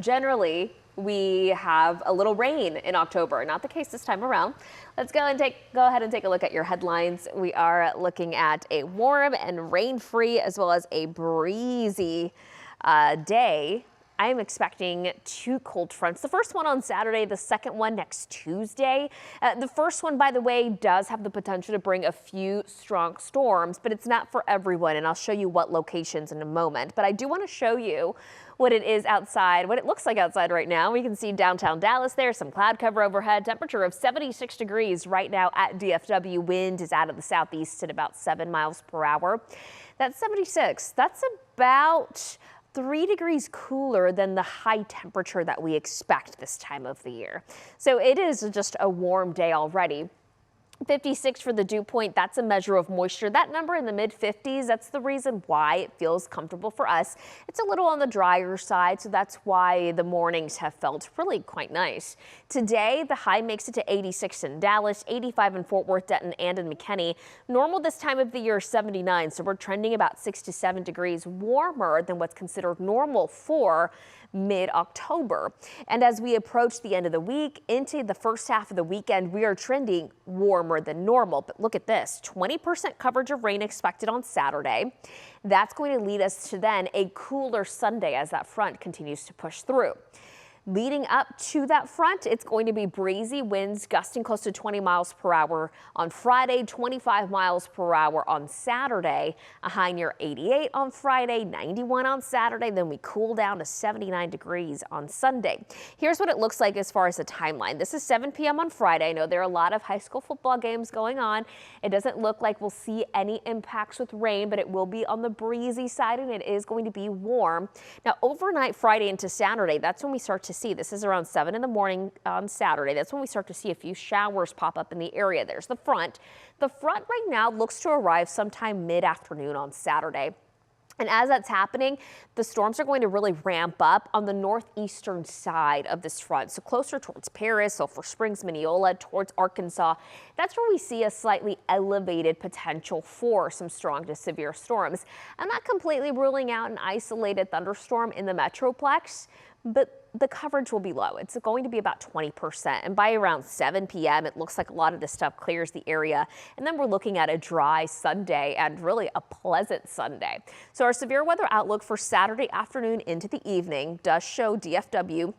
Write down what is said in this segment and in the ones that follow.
Generally, we have a little rain in October. Not the case this time around. Let's go ahead and take a look at your headlines. We are looking at a warm and rain-free as well as a breezy day. I'm expecting two cold fronts. The first one on Saturday, the second one next Tuesday. The first one, by the way, does have the potential to bring a few strong storms, but it's not for everyone, and I'll show you what locations in a moment. But I do want to show you what it is outside, what it looks like outside right now. We can see downtown Dallas there, some cloud cover overhead, temperature of 76 degrees right now at DFW. Wind is out of the southeast at about 7 miles per hour. That's 76. That's about 3 degrees cooler than the high temperature that we expect this time of the year. So it is just a warm day already. 56 for the dew point. That's a measure of moisture. That number in the mid 50s, that's the reason why it feels comfortable for us. It's a little on the drier side, so that's why the mornings have felt really quite nice. Today, the high makes it to 86 in Dallas, 85 in Fort Worth, Denton, and in McKinney. Normal this time of the year is 79, so we're trending about 6 to 7 degrees warmer than what's considered normal for mid-October. And as we approach the end of the week into the first half of the weekend, we are trending warmer than normal. But look at this, 20% coverage of rain expected on Saturday. That's going to lead us to then a cooler Sunday as that front continues to push through. Leading up to that front, it's going to be breezy, winds gusting close to 20 miles per hour on Friday, 25 miles per hour on Saturday, a high near 88 on Friday, 91 on Saturday, then we cool down to 79 degrees on Sunday. Here's what it looks like as far as the timeline. This is 7 p.m. on Friday. I know there are a lot of high school football games going on. It doesn't look like we'll see any impacts with rain, but it will be on the breezy side and it is going to be warm. Now, overnight Friday into Saturday, that's when we start to see. This is around 7 in the morning on Saturday. That's when we start to see a few showers pop up in the area. There's the front. The front right now looks to arrive sometime mid-afternoon on Saturday. And as that's happening, the storms are going to really ramp up on the northeastern side of this front. So closer towards Paris, Sulphur Springs, Mineola, towards Arkansas. That's where we see a slightly elevated potential for some strong to severe storms. I'm not completely ruling out an isolated thunderstorm in the Metroplex, but the coverage will be low. It's going to be about 20%. And by around 7 p.m., it looks like a lot of this stuff clears the area. And then we're looking at a dry Sunday and really a pleasant Sunday. So our severe weather outlook for Saturday afternoon into the evening does show DFW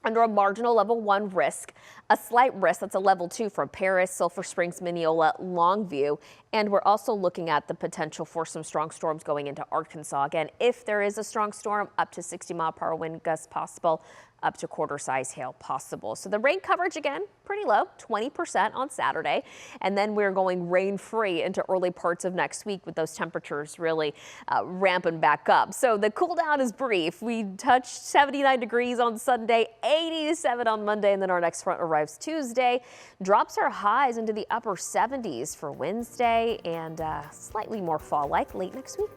under a marginal level 1 risk, a slight risk that's a level 2 from Paris, Sulphur Springs, Mineola, Longview. And we're also looking at the potential for some strong storms going into Arkansas. Again, if there is a strong storm, up to 60-mile-per-hour wind gusts possible, up to quarter-size hail possible. So the rain coverage, again, pretty low, 20% on Saturday. And then we're going rain-free into early parts of next week with those temperatures really ramping back up. So the cool down is brief. We touched 79 degrees on Sunday, 87 on Monday, and then our next front arrives Tuesday. Drops our highs into the upper 70s for Wednesday and slightly more fall-like late next week.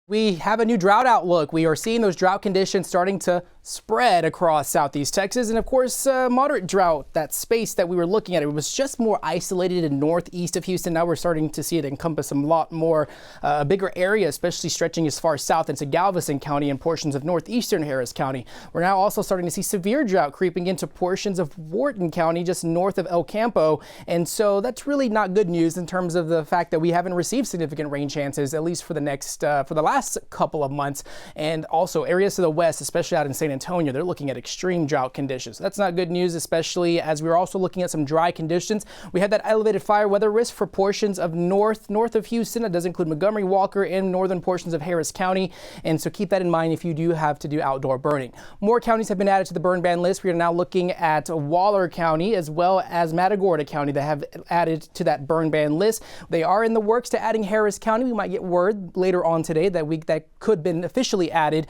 We have a new drought outlook. We are seeing those drought conditions starting to spread across southeast Texas. And of course, moderate drought, that space that we were looking at, it was just more isolated in northeast of Houston. Now we're starting to see it encompass a lot more, a bigger area, especially stretching as far south into Galveston County and portions of northeastern Harris County. We're now also starting to see severe drought creeping into portions of Wharton County, just north of El Campo. And so that's really not good news in terms of the fact that we haven't received significant rain chances, at least for the last couple of months. And also areas to the west, especially out in San Antonio, they're looking at extreme drought conditions. That's not good news, especially as we're also looking at some dry conditions. We have that elevated fire weather risk for portions of north of Houston. That does include Montgomery, Walker, and northern portions of Harris County. And so keep that in mind if you do have to do outdoor burning. More counties have been added to the burn ban list. We are now looking at Waller County as well as Matagorda County that have added to that burn ban list. They are in the works to adding Harris County. We might get word later on today that could have been officially added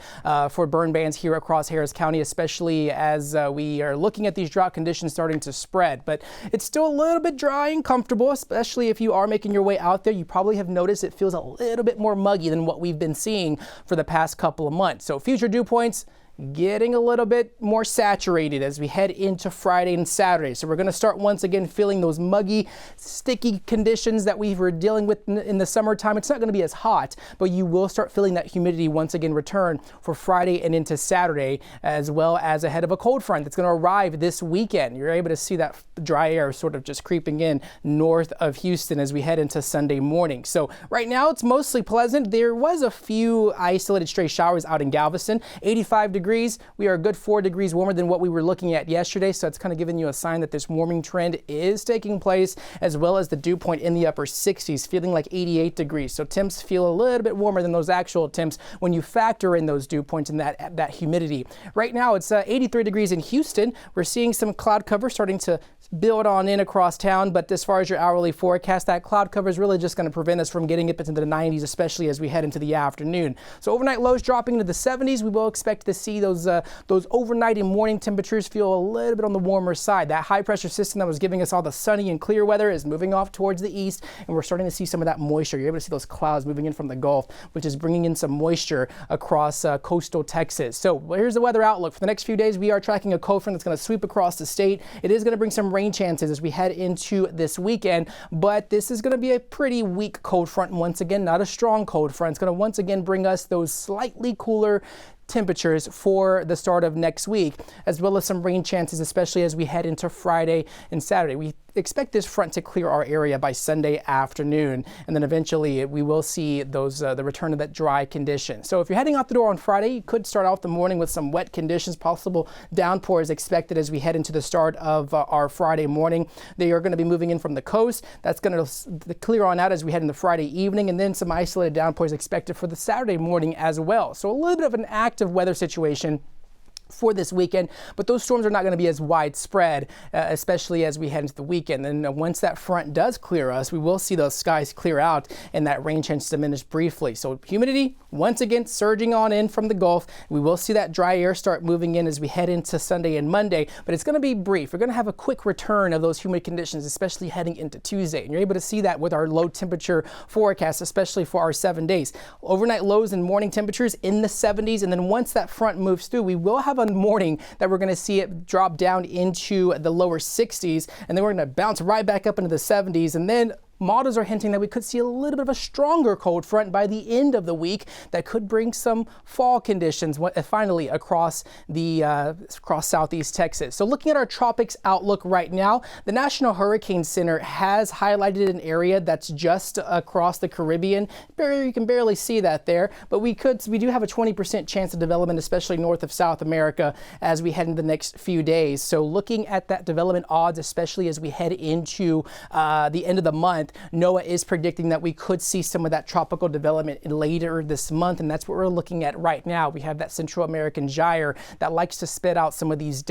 for burn bans here across Harris County, especially as we are looking at these drought conditions starting to spread. But it's still a little bit dry and comfortable, especially if you are making your way out there. You probably have noticed it feels a little bit more muggy than what we've been seeing for the past couple of months. So future dew points, getting a little bit more saturated as we head into Friday and Saturday. So we're going to start once again feeling those muggy, sticky conditions that we were dealing with in the summertime. It's not going to be as hot, but you will start feeling that humidity once again return for Friday and into Saturday, as well as ahead of a cold front that's going to arrive this weekend. You're able to see that dry air sort of just creeping in north of Houston as we head into Sunday morning. So right now it's mostly pleasant. There was a few isolated stray showers out in Galveston. 85 degrees. We are a good 4 degrees warmer than what we were looking at yesterday. So it's kind of giving you a sign that this warming trend is taking place, as well as the dew point in the upper 60s, feeling like 88 degrees. So temps feel a little bit warmer than those actual temps when you factor in those dew points and that humidity. Right now it's 83 degrees in Houston. We're seeing some cloud cover starting to build on in across town, but as far as your hourly forecast, that cloud cover is really just going to prevent us from getting up into the 90s, especially as we head into the afternoon. So overnight lows dropping into the 70s. We will expect to see those overnight and morning temperatures feel a little bit on the warmer side. That high pressure system that was giving us all the sunny and clear weather is moving off towards the east, and we're starting to see some of that moisture. You're able to see those clouds moving in from the Gulf, which is bringing in some moisture across coastal Texas. So here's the weather outlook for the next few days. We are tracking a cold front that's going to sweep across the state. It is going to bring some rain chances as we head into this weekend, but this is going to be a pretty weak cold front once again, not a strong cold front. It's going to once again bring us those slightly cooler temperatures for the start of next week, as well as some rain chances, especially as we head into Friday and Saturday. We expect this front to clear our area by Sunday afternoon, and then eventually we will see those the return of that dry condition. So if you're heading out the door on Friday, you could start off the morning with some wet conditions, possible downpours expected as we head into the start of our Friday morning. They are going to be moving in from the coast. That's going to clear on out as we head into Friday evening, and then some isolated downpours expected for the Saturday morning as well. So a little bit of an active weather situation for this weekend, but those storms are not going to be as widespread, especially as we head into the weekend. And once that front does clear us, we will see those skies clear out and that rain chance diminish briefly. So humidity once again surging on in from the Gulf. We will see that dry air start moving in as we head into Sunday and Monday, but it's going to be brief. We're going to have a quick return of those humid conditions, especially heading into Tuesday. And you're able to see that with our low temperature forecast, especially for our 7 days. Overnight lows and morning temperatures in the 70s. And then once that front moves through, we will have a morning that we're going to see it drop down into the lower 60s, and then we're going to bounce right back up into the 70s, and then models are hinting that we could see a little bit of a stronger cold front by the end of the week that could bring some fall conditions finally across southeast Texas. So looking at our tropics outlook right now, the National Hurricane Center has highlighted an area that's just across the Caribbean. You can barely see that there, but we do have a 20% chance of development, especially north of South America, as we head into the next few days. So looking at that development odds, especially as we head into the end of the month, NOAA is predicting that we could see some of that tropical development later this month, and that's what we're looking at right now. We have that Central American gyre that likes to spit out some of these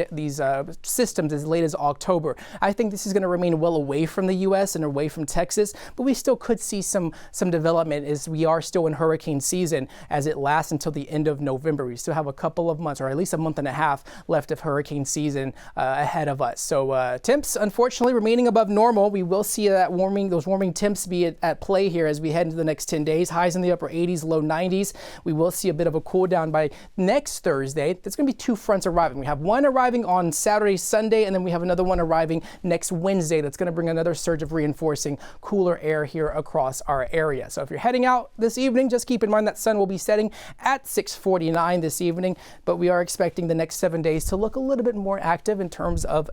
systems as late as October. I think this is going to remain well away from the U.S. and away from Texas, but we still could see some development as we are still in hurricane season as it lasts until the end of November. We still have a couple of months, or at least a month and a half left of hurricane season ahead of us. So temps, unfortunately, remaining above normal. We will see those warming temps be at play here as we head into the next 10 days. Highs in the upper 80s, low 90s. We will see a bit of a cool down by next Thursday. There's going to be two fronts arriving. We have one arriving on Saturday, Sunday, and then we have another one arriving next Wednesday that's going to bring another surge of reinforcing cooler air here across our area. So if you're heading out this evening, just keep in mind that sun will be setting at 6:49 this evening, but we are expecting the next 7 days to look a little bit more active in terms of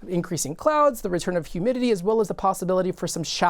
increasing clouds, the return of humidity, as well as the possibility for some showers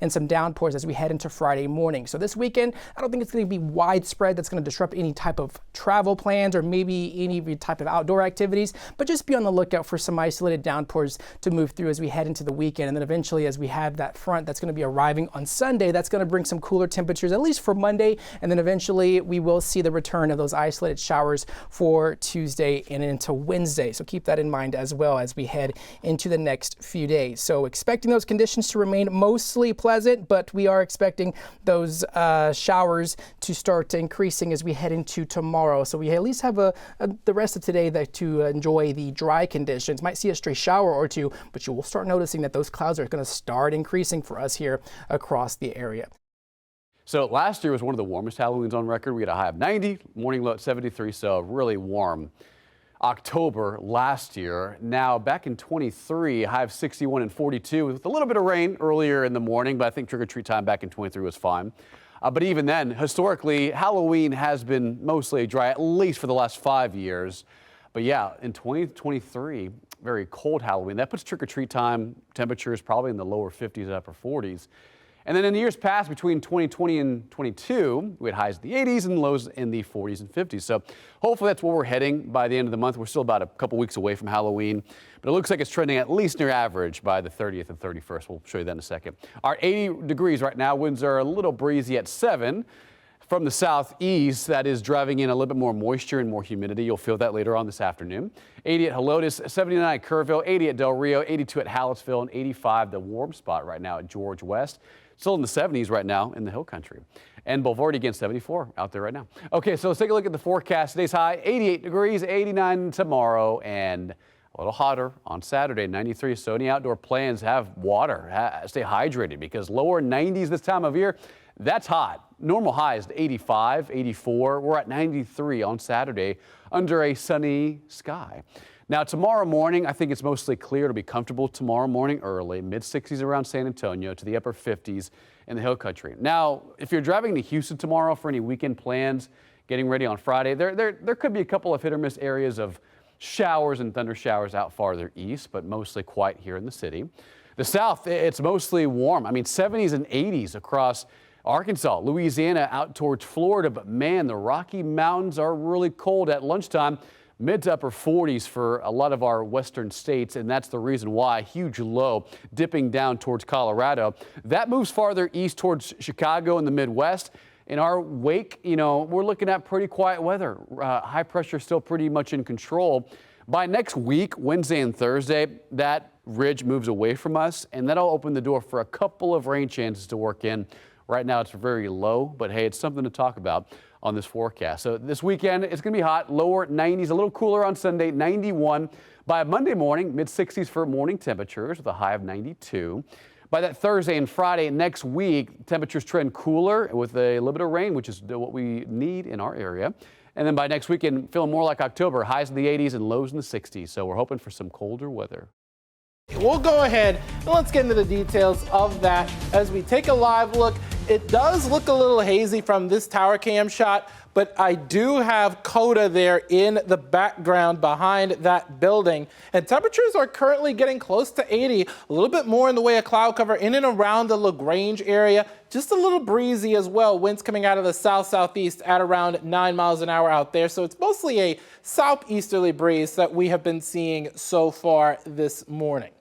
and some downpours as we head into Friday morning. So this weekend, I don't think it's going to be widespread that's going to disrupt any type of travel plans or maybe any type of outdoor activities, but just be on the lookout for some isolated downpours to move through as we head into the weekend. And then eventually, as we have that front that's going to be arriving on Sunday, that's going to bring some cooler temperatures, at least for Monday. And then eventually we will see the return of those isolated showers for Tuesday and into Wednesday. So keep that in mind as well as we head into the next few days. So expecting those conditions to remain mostly pleasant, but we are expecting those showers to start increasing as we head into tomorrow. So we at least have the rest of today to enjoy the dry conditions. Might see a stray shower or two, but you will start noticing that those clouds are going to start increasing for us here across the area. So last year was one of the warmest Halloweens on record. We had a high of 90, morning low at 73, so really warm October last year. Now back in 23, high of 61 and 42 with a little bit of rain earlier in the morning, but I think trick-or-treat time back in 23 was fine. But even then, historically, Halloween has been mostly dry, at least for the last 5 years. But yeah, in 2023, very cold Halloween. That puts trick-or-treat time temperatures probably in the lower 50s, upper 40s. And then in the years past, between 2020 and 22, we had highs in the 80s and lows in the 40s and 50s. So hopefully that's where we're heading by the end of the month. We're still about a couple weeks away from Halloween, but it looks like it's trending at least near average by the 30th and 31st. We'll show you that in a second. Our 80 degrees right now. Winds are a little breezy at 7 from the southeast. That is driving in a little bit more moisture and more humidity. You'll feel that later on this afternoon. 80 at Helotes, 79 at Kerrville, 80 at Del Rio, 82 at Hallettsville, and 85 the warm spot right now at George West. Still in the 70s right now in the hill country. And Bulverde again, 74 out there right now. Okay, so let's take a look at the forecast. Today's high, 88 degrees, 89 tomorrow, and a little hotter on Saturday, 93. So any outdoor plans, have water, stay hydrated, because lower 90s this time of year, that's hot. Normal high is 85, 84. We're at 93 on Saturday under a sunny sky. Now, tomorrow morning, I think it's mostly clear. It'll be comfortable tomorrow morning early, mid-60s around San Antonio to the upper 50s in the hill country. Now, if you're driving to Houston tomorrow for any weekend plans, getting ready on Friday, there could be a couple of hit or miss areas of showers and thunder showers out farther east, but mostly quiet here in the city. The south, it's mostly warm. I mean, 70s and 80s across Arkansas, Louisiana, out towards Florida. But man, the Rocky Mountains are really cold at lunchtime. Mid to upper 40s for a lot of our western states, and that's the reason why. Huge low dipping down towards Colorado. That moves farther east towards Chicago and the Midwest. In our wake, we're looking at pretty quiet weather. High pressure still pretty much in control. By next week, Wednesday and Thursday, that ridge moves away from us, and that'll open the door for a couple of rain chances to work in. Right now, it's very low, but hey, it's something to talk about on this forecast. So this weekend, it's going to be hot, lower 90s, a little cooler on Sunday, 91. By Monday morning, mid-60s for morning temperatures with a high of 92. By that Thursday and Friday next week, temperatures trend cooler with a little bit of rain, which is what we need in our area. And then by next weekend, feeling more like October, highs in the 80s and lows in the 60s. So we're hoping for some colder weather. We'll go ahead and let's get into the details of that as we take a live look. It does look a little hazy from this tower cam shot, but I do have KHOU there in the background behind that building. And temperatures are currently getting close to 80, a little bit more in the way of cloud cover in and around the LaGrange area. Just a little breezy as well. Winds coming out of the south-southeast at around 9 miles an hour out there. So it's mostly a southeasterly breeze that we have been seeing so far this morning.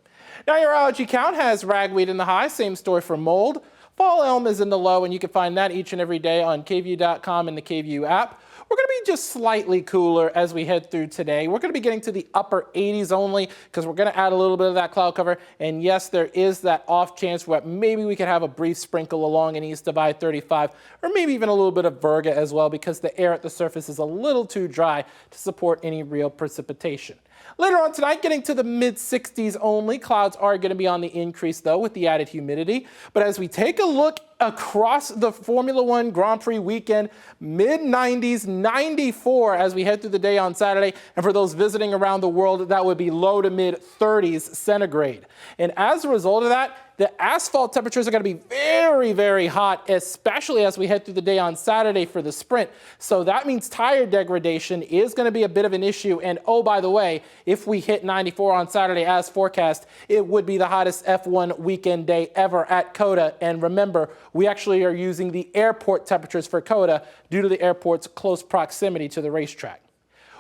Now your allergy count has ragweed in the high, same story for mold. Fall elm is in the low, and you can find that each and every day on KVUE.com and the KVUE app. We're going to be just slightly cooler as we head through today. We're going to be getting to the upper 80s only because we're going to add a little bit of that cloud cover. And yes, there is that off chance where maybe we could have a brief sprinkle along and east of I-35, or maybe even a little bit of virga as well, because the air at the surface is a little too dry to support any real precipitation. Later on tonight, getting to the mid-60s only. Clouds are going to be on the increase, though, with the added humidity. But as we take a look across the Formula One Grand Prix weekend, mid-90s, 94 as we head through the day on Saturday. And for those visiting around the world, that would be low to mid-30s centigrade. And as a result of that, the asphalt temperatures are going to be very, very hot, especially as we head through the day on Saturday for the sprint. So that means tire degradation is going to be a bit of an issue. And oh, by the way, if we hit 94 on Saturday as forecast, it would be the hottest F1 weekend day ever at KHOU. And remember, we actually are using the airport temperatures for KHOU due to the airport's close proximity to the racetrack.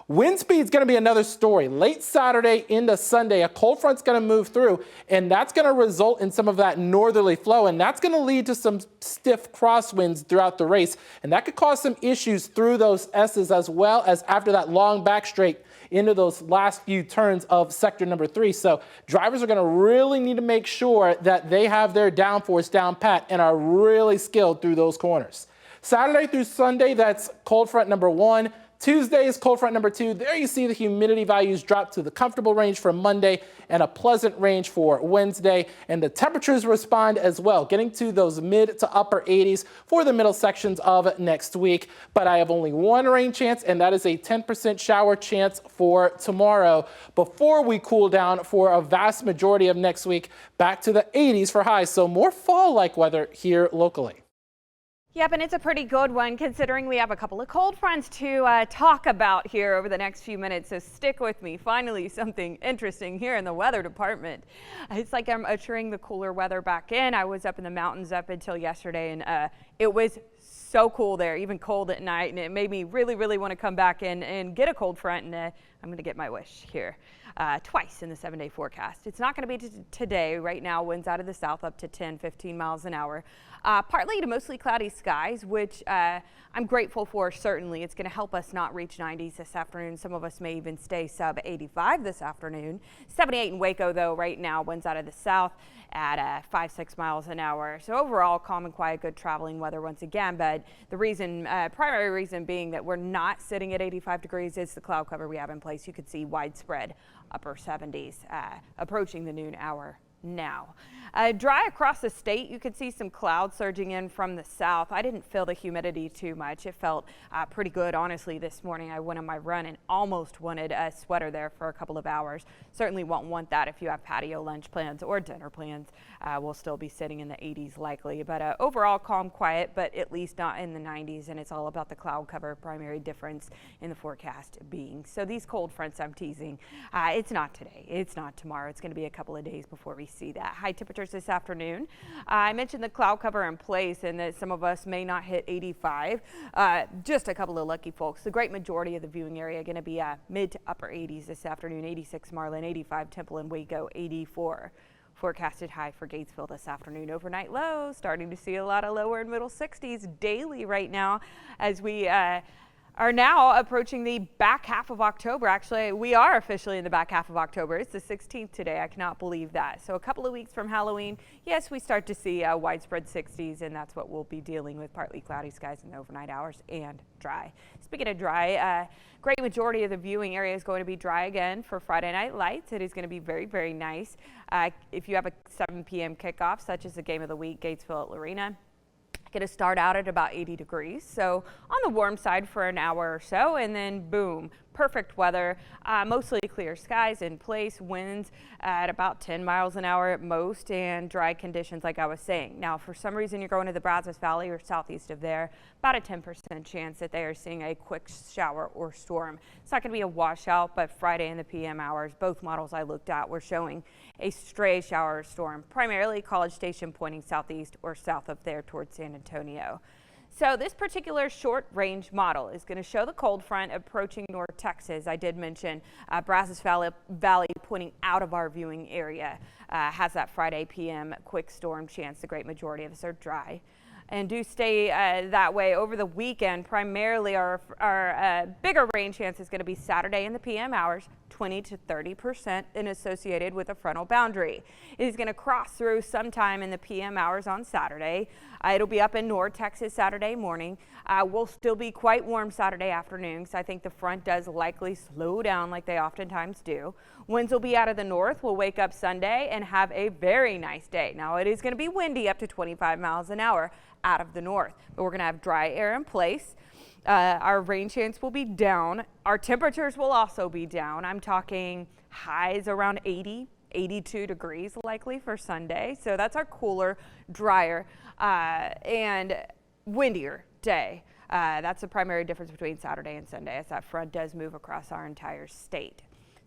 Wind speed is going to be another story. Late Saturday into Sunday, a cold front's going to move through, and that's going to result in some of that northerly flow, and that's going to lead to some stiff crosswinds throughout the race, and that could cause some issues through those S's as well as after that long back straight into those last few turns of sector number 3. So drivers are going to really need to make sure that they have their downforce down pat and are really skilled through those corners. Saturday through Sunday, that's cold front number 1. Tuesday is cold front number 2. There you see the humidity values drop to the comfortable range for Monday and a pleasant range for Wednesday. And the temperatures respond as well, getting to those mid to upper 80s for the middle sections of next week. But I have only one rain chance, and that is a 10% shower chance for tomorrow, before we cool down for a vast majority of next week back to the 80s for highs. So more fall-like weather here locally. Yep, and it's a pretty good one considering we have a couple of cold fronts to talk about here over the next few minutes. So stick with me. Finally, something interesting here in the weather department. It's like I'm ushering the cooler weather back in. I was up in the mountains up until yesterday, and it was so cool there, even cold at night, and it made me really, really want to come back in and get a cold front, and I'm going to get my wish here. Twice in the 7-day forecast. It's not going to be today. Right now, winds out of the south up to 10, 15 miles an hour. Partly to mostly cloudy skies, which I'm grateful for, certainly. It's going to help us not reach 90s this afternoon. Some of us may even stay sub 85 this afternoon. 78 in Waco, though, right now, winds out of the south at 5-6 miles an hour. So overall, calm and quiet, good traveling weather once again. But the reason, primary reason being that we're not sitting at 85 degrees is the cloud cover we have in place. You could see widespread upper 70s approaching the noon hour now. Dry across the state. You could see some clouds surging in from the south. I didn't feel the humidity too much. It felt pretty good, honestly, this morning. I went on my run and almost wanted a sweater there for a couple of hours. Certainly won't want that if you have patio lunch plans or dinner plans. We'll still be sitting in the 80s likely, but overall calm, quiet, but at least not in the 90s, and it's all about the cloud cover. Primary difference in the forecast being. So these cold fronts I'm teasing, it's not today, it's not tomorrow. It's going to be a couple of days before we see that. High temperatures this afternoon. I mentioned the cloud cover in place and that some of us may not hit 85. Just a couple of lucky folks. The great majority of the viewing area going to be mid to upper 80s this afternoon. 86 Marlin, 85 Temple and Waco, 84. Forecasted high for Gatesville this afternoon. Overnight low, starting to see a lot of lower and middle 60s daily right now as we are now approaching the back half of October. Actually, we are officially in the back half of October. It's the 16th today. I cannot believe that. So a couple of weeks from Halloween, yes, we start to see widespread 60s, and that's what we'll be dealing with. Partly cloudy skies in the overnight hours and dry. Speaking of dry, great majority of the viewing area is going to be dry again for Friday Night Lights. It is going to be very, very nice. If you have a 7 p.m. kickoff, such as the game of the week, Gatesville at Lorena, going to start out at about 80 degrees, so on the warm side for an hour or so, and then boom, perfect weather, mostly clear skies in place, winds at about 10 miles an hour at most, and dry conditions like I was saying. Now, for some reason you're going to the Brazos Valley or southeast of there, about a 10% chance that they are seeing a quick shower or storm. It's not going to be a washout, but Friday in the PM hours, both models I looked at were showing a stray shower or storm, primarily College Station pointing southeast or south of there towards San Antonio. So this particular short range model is going to show the cold front approaching North Texas. I did mention Brazos Valley pointing out of our viewing area has that Friday PM quick storm chance. The great majority of us are dry and do stay that way over the weekend. Primarily our bigger rain chance is going to be Saturday in the PM hours, 20 to 30% and associated with a frontal boundary. It is going to cross through sometime in the PM hours on Saturday. It'll be up in North Texas Saturday morning. We'll still be quite warm Saturday afternoon, so I think the front does likely slow down like they oftentimes do. Winds will be out of the north. We'll wake up Sunday and have a very nice day. Now, it is going to be windy up to 25 miles an hour out of the north, but we're going to have dry air in place. Our rain chance will be down. Our temperatures will also be down. I'm talking highs around 80, 82 degrees likely for Sunday. So that's our cooler, drier, and windier day. That's the primary difference between Saturday and Sunday as that front does move across our entire state.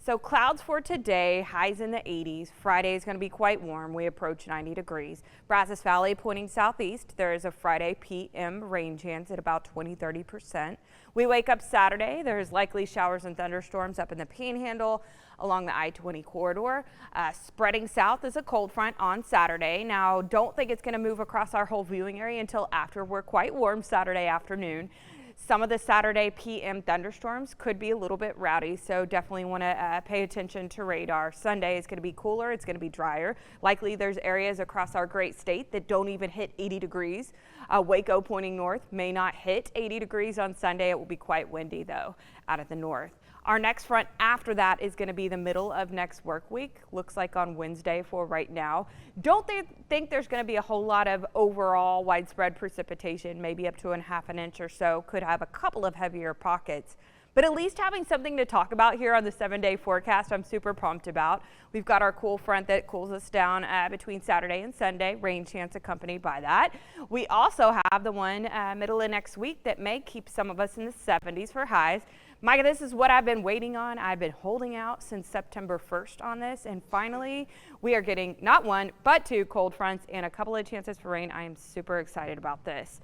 So clouds for today, highs in the 80s. Friday is going to be quite warm. We approach 90 degrees. Brazos Valley pointing southeast. There is a Friday PM rain chance at about 20-30%. We wake up Saturday. There's likely showers and thunderstorms up in the Panhandle along the I-20 corridor. Spreading south is a cold front on Saturday. Now, don't think it's going to move across our whole viewing area until after we're quite warm Saturday afternoon. Some of the Saturday PM thunderstorms could be a little bit rowdy, so definitely want to pay attention to radar. Sunday is going to be cooler. It's going to be drier. Likely there's areas across our great state that don't even hit 80 degrees. Waco pointing north may not hit 80 degrees on Sunday. It will be quite windy though out of the north. Our next front after that is going to be the middle of next work week. Looks like on Wednesday for right now. Don't think there's going to be a whole lot of overall widespread precipitation, maybe up to a half an inch or so. Could have a couple of heavier pockets. But at least having something to talk about here on the 7-day forecast, I'm super pumped about. We've got our cool front that cools us down between Saturday and Sunday, rain chance accompanied by that. We also have the one middle of next week that may keep some of us in the 70s for highs. Micah, this is what I've been waiting on. I've been holding out since September 1st on this, and finally we are getting not one, but two cold fronts and a couple of chances for rain. I am super excited about this.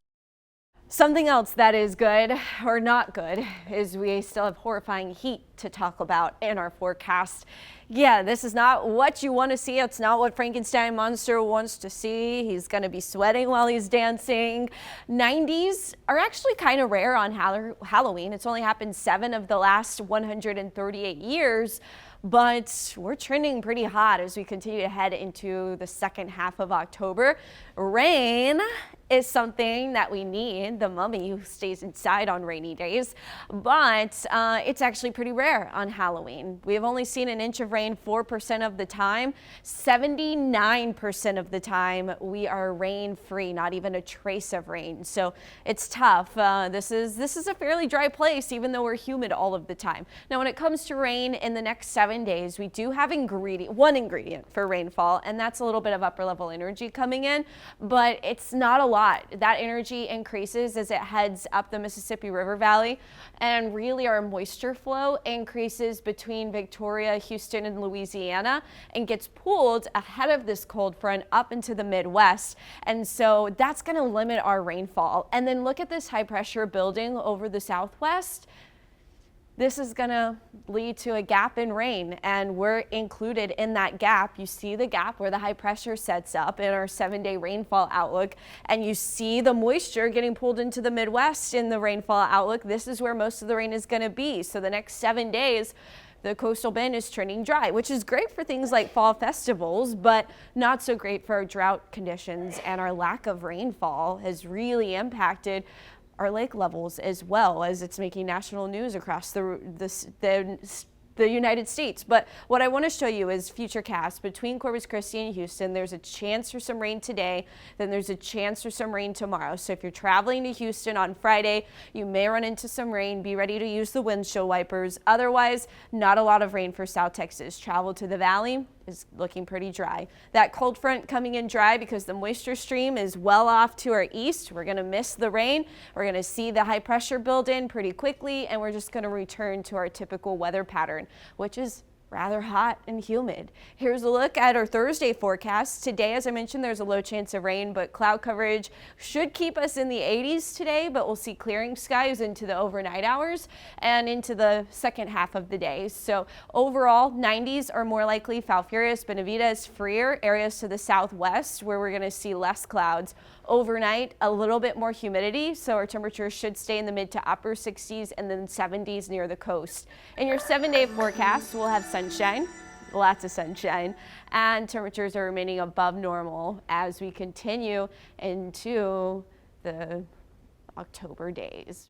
Something else that is good or not good is we still have horrifying heat to talk about in our forecast. Yeah, this is not what you want to see. It's not what Frankenstein monster wants to see. He's going to be sweating while he's dancing. 90s are actually kind of rare on Halloween. It's only happened 7 of the last 138 years. But we're trending pretty hot as we continue to head into the second half of October. Rain is something that we need. The mummy who stays inside on rainy days, but it's actually pretty rare on Halloween. We have only seen an inch of rain 4% of the time. 79% of the time we are rain free, not even a trace of rain. So it's tough. This is a fairly dry place, even though we're humid all of the time. Now, when it comes to rain in the next 7 days, we do have one ingredient for rainfall, and that's a little bit of upper level energy coming in, but it's not a lot. That energy increases as it heads up the Mississippi River Valley, and really our moisture flow increases between Victoria, Houston, and Louisiana and gets pulled ahead of this cold front up into the Midwest. And so that's going to limit our rainfall. And then look at this high pressure building over the Southwest. This is going to lead to a gap in rain, and we're included in that gap. You see the gap where the high pressure sets up in our 7-day rainfall outlook, and you see the moisture getting pulled into the Midwest in the rainfall outlook. This is where most of the rain is going to be. So the next 7 days, the coastal bend is trending dry, which is great for things like fall festivals, but not so great for our drought conditions, and our lack of rainfall has really impacted our lake levels as well, as it's making national news across the United States. But what I want to show you is futurecast between Corpus Christi and Houston. There's a chance for some rain today, then there's a chance for some rain tomorrow. So if you're traveling to Houston on Friday, you may run into some rain. Be ready to use the windshield wipers. Otherwise, not a lot of rain for South Texas. Travel to the valley is looking pretty dry. That cold front coming in dry because the moisture stream is well off to our east. We're going to miss the rain. We're going to see the high pressure build in pretty quickly, and we're just going to return to our typical weather pattern, which is rather hot and humid. Here's a look at our Thursday forecast. Today, as I mentioned, there's a low chance of rain, but cloud coverage should keep us in the 80s today, but we'll see clearing skies into the overnight hours and into the second half of the day. So overall, 90s are more likely. Falfurrias, Benavides, Freer, areas to the southwest where we're going to see less clouds. Overnight, a little bit more humidity, so our temperatures should stay in the mid to upper 60s and then 70s near the coast. In your 7-day forecast, we'll have sunshine, lots of sunshine, and temperatures are remaining above normal as we continue into the October days.